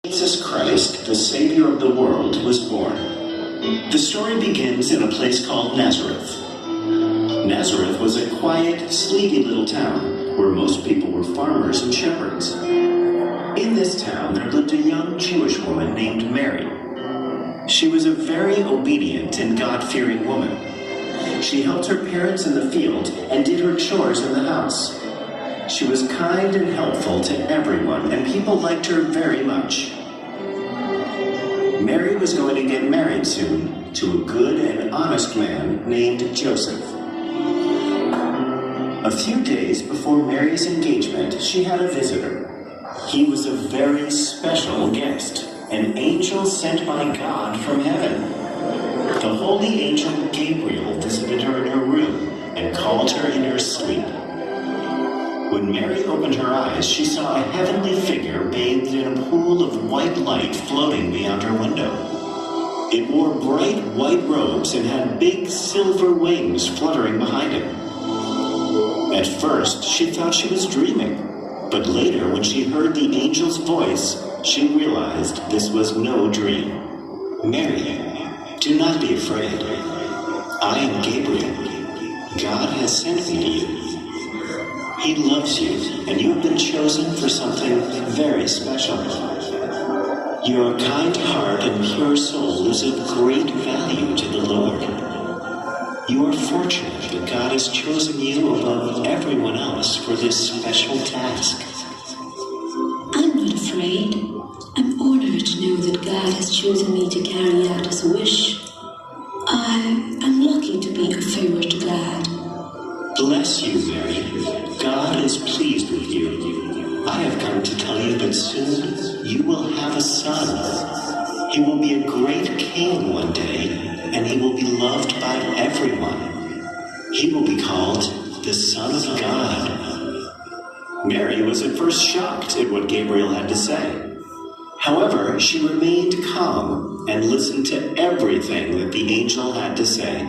Jesus Christ, the Savior of the world, was born. The story begins in a place called Nazareth. Nazareth was a quiet, sleepy little town where most people were farmers and shepherds. In this town, there lived a young Jewish woman named Mary. She was a very obedient and God-fearing woman. She helped her parents in the field and did her chores in the house. She was kind and helpful to everyone, and people liked her very much. Mary was going to get married soon to a good and honest man named Joseph. A few days before Mary's engagement, she had a visitor. He was a very special guest, an angel sent by God from heaven. The holy angel Gabriel visited her in her room and called her in her sleep. When Mary opened her eyes, she saw a heavenly figure bathed in a pool of white light floating beyond her window. It wore bright white robes and had big silver wings fluttering behind it. At first, she thought she was dreaming, but later, when she heard the angel's voice, she realized this was no dream. Mary, do not be afraid. I am Gabriel. God has sent me to you. He loves you, and you have been chosen for something very special. Your kind heart and pure soul is of great value to the Lord. You are fortunate that God has chosen you above everyone else for this special task. I'm not afraid. I'm honored to know that God has chosen me to carry out His wish. I'm lucky to be a favor to God. Bless you, Mary. God is pleased with you. I have come to tell you that soon you will have a son. He will be a great king one day, and he will be loved by everyone. He will be called the Son of God. Mary was at first shocked at what Gabriel had to say. However, she remained calm and listened to everything that the angel had to say.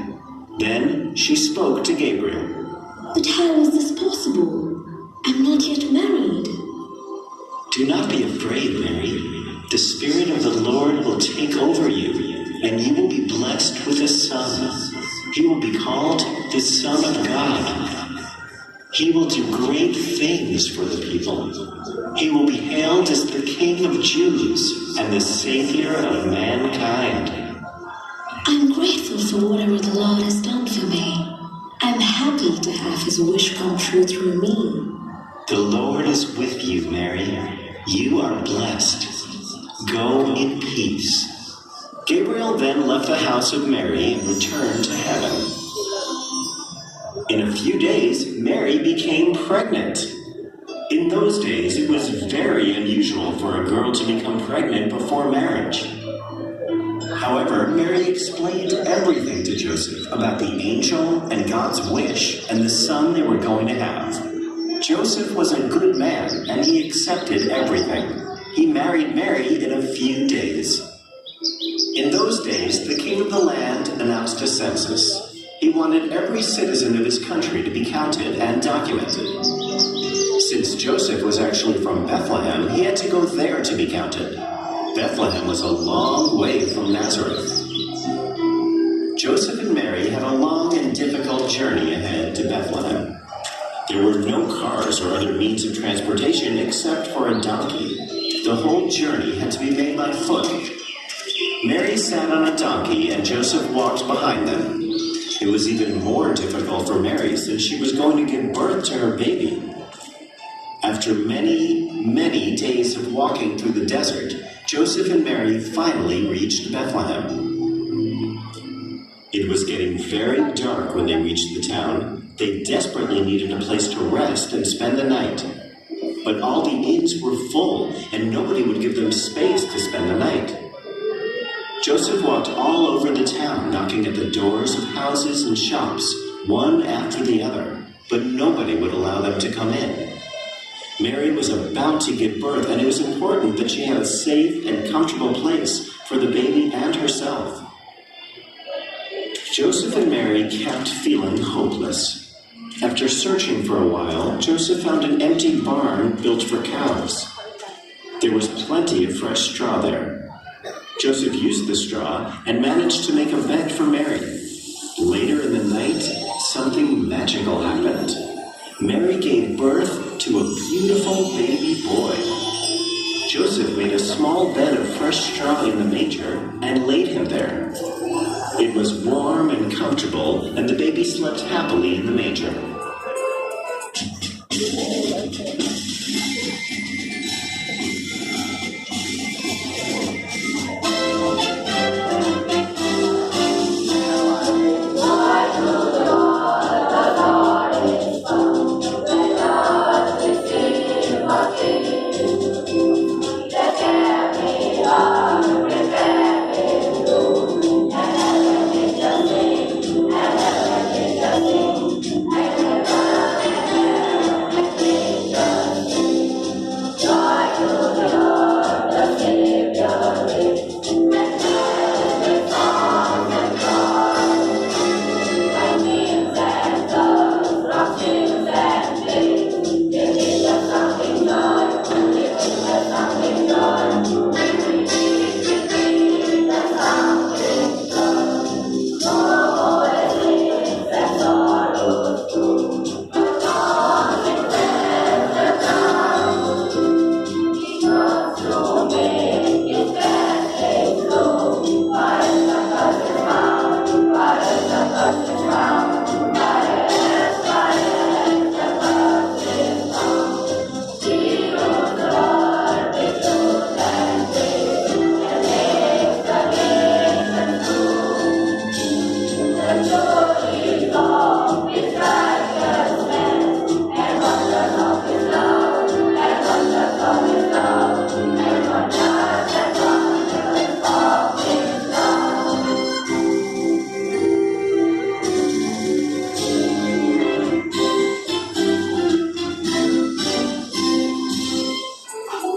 Then she spoke to Gabriel. But how is this possible? I'm not yet married. Do not be afraid, Mary. The Spirit of the Lord will take over you, and you will be blessed with a son. He will be called the Son of God. He will do great things for the people. He will be hailed as the King of Jews and the Savior of mankind. I'm grateful for whatever the Lord has done for me. I'm happy to have His wish come true through me. The Lord is with you, Mary. You are blessed. Go in peace. Gabriel then left the house of Mary and returned to heaven. In a few days, Mary became pregnant. In those days, it was very unusual for a girl to become pregnant before marriage. However, Mary explained everything to Joseph about the angel and God's wish and the son they were going to have. Joseph was a good man, and he accepted everything. He married Mary in a few days. In those days, the king of the land announced a census. He wanted every citizen of his country to be counted and documented. Since Joseph was actually from Bethlehem, he had to go there to be counted. Bethlehem was a long way from Nazareth. Joseph and Mary had a long and difficult journey ahead to Bethlehem. There were no cars or other means of transportation except for a donkey. The whole journey had to be made by foot. Mary sat on a donkey and Joseph walked behind them. It was even more difficult for Mary since she was going to give birth to her baby. After many days of walking through the desert, Joseph and Mary finally reached Bethlehem. It was getting very dark when they reached the town. They desperately needed a place to rest and spend the night. But all the inns were full, and nobody would give them space to spend the night. Joseph walked all over the town, knocking at the doors of houses and shops, one after the other, but nobody would allow them to come in. Mary was about to give birth, and it was important that she had a safe and comfortable place for the baby and herself. Joseph and Mary kept feeling hopeless. After searching for a while, Joseph found an empty barn built for cows. There was plenty of fresh straw there. Joseph used the straw and managed to make a bed for Mary. Later in the night, something magical happened. Mary gave birth to a beautiful baby boy. Joseph made a small bed of fresh straw in the manger and laid him there. It was warm and comfortable, and the baby slept happily in the manger.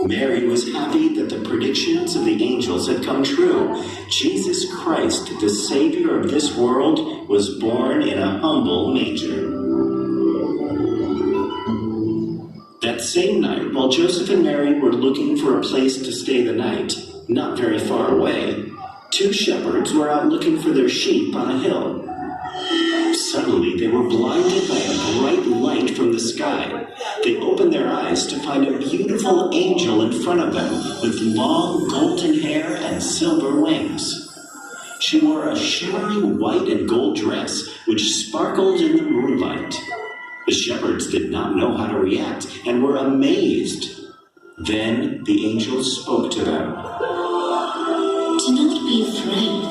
Mary was happy that the predictions of the angels had come true. Jesus Christ, the Savior of this world, was born in a humble manger. That same night, while Joseph and Mary were looking for a place to stay the night, not very far away, two shepherds were out looking for their sheep on a hill. Suddenly, they were blinded by a bright light from the sky. They opened their eyes to find a beautiful angel in front of them with long golden hair and silver wings. She wore a shimmering white and gold dress which sparkled in the moonlight. The shepherds did not know how to react and were amazed. Then the angel spoke to them. Do not be afraid.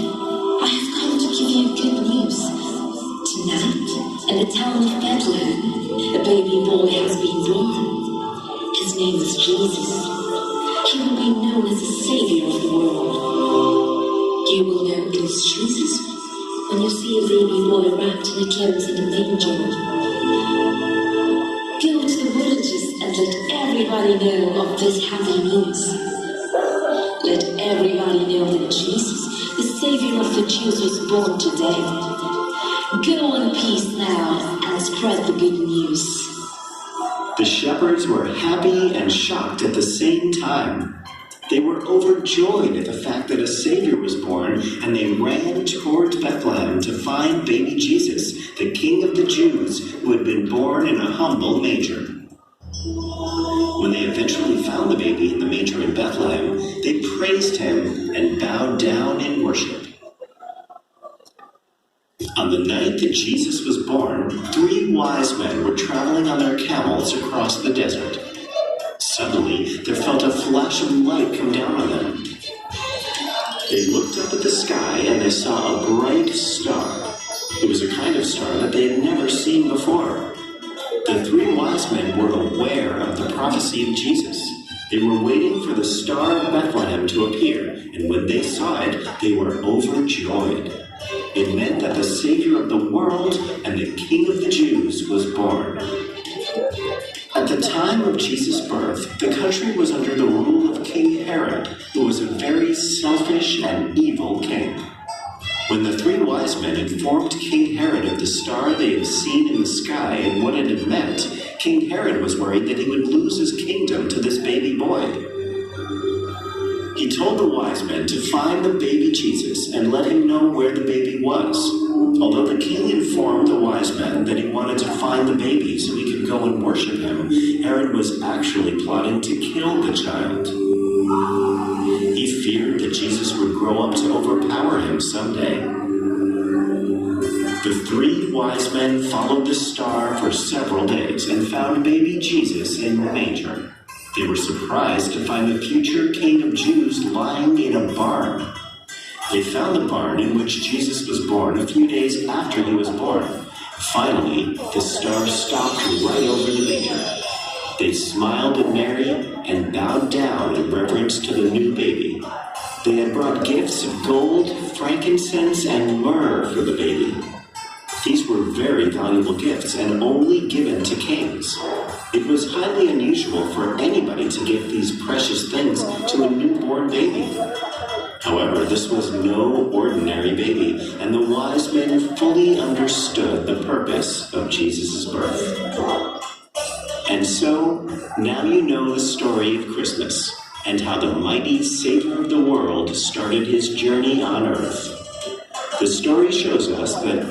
I have come to give you good news. Tonight, in the town of Bethlehem, a baby boy has been born. His name is Jesus. He will be known as the Savior of the world. You will know it is Jesus when you see a baby boy wrapped in a cloth in a manger. Go to the villages and let everybody know of this happy news. Let everybody know that Jesus, the Savior of the Jews, was born today. Go in peace now and spread the good news. The shepherds were happy and shocked at the same time. They were overjoyed at the fact that a Savior was born, and they ran towards Bethlehem to find baby Jesus, the King of the Jews, who had been born in a humble manger. When they eventually found the baby in the manger in Bethlehem, they praised him and bowed down in worship. On the night that Jesus was born, 3 wise men were traveling on their camels across the desert. Suddenly, there felt a flash of light come down on them. They looked up at the sky and they saw a bright star. It was a kind of star that they had never seen before. The 3 wise men were aware of the prophecy of Jesus. They were waiting for the star of Bethlehem to appear, and when they saw it, they were overjoyed. It meant that the Savior of the world and the King of the Jews was born. At the time of Jesus' birth, the country was under the rule of King Herod, who was a very selfish and evil king. When the 3 wise men informed King Herod of the star they had seen in the sky and what it had meant, King Herod was worried that he would lose his kingdom to this baby boy. told the wise men to find the baby Jesus and let him know where the baby was. Although the king informed the wise men that he wanted to find the baby so he could go and worship him, Herod was actually plotting to kill the child. He feared that Jesus would grow up to overpower him someday. The three wise men followed the star for several days and found baby Jesus in the manger. They were surprised to find the future king of Jews lying in a barn. They found the barn in which Jesus was born a few days after he was born. Finally, the star stopped right over the manger. They smiled at Mary and bowed down in reverence to the new baby. They had brought gifts of gold, frankincense, and myrrh for the baby. These were very valuable gifts and only given to kings. It was highly unusual for anybody to give these precious things to a newborn baby. However, this was no ordinary baby, and the wise men fully understood the purpose of Jesus' birth. And so, now you know the story of Christmas, and how the mighty Savior of the world started his journey on earth. The story shows us that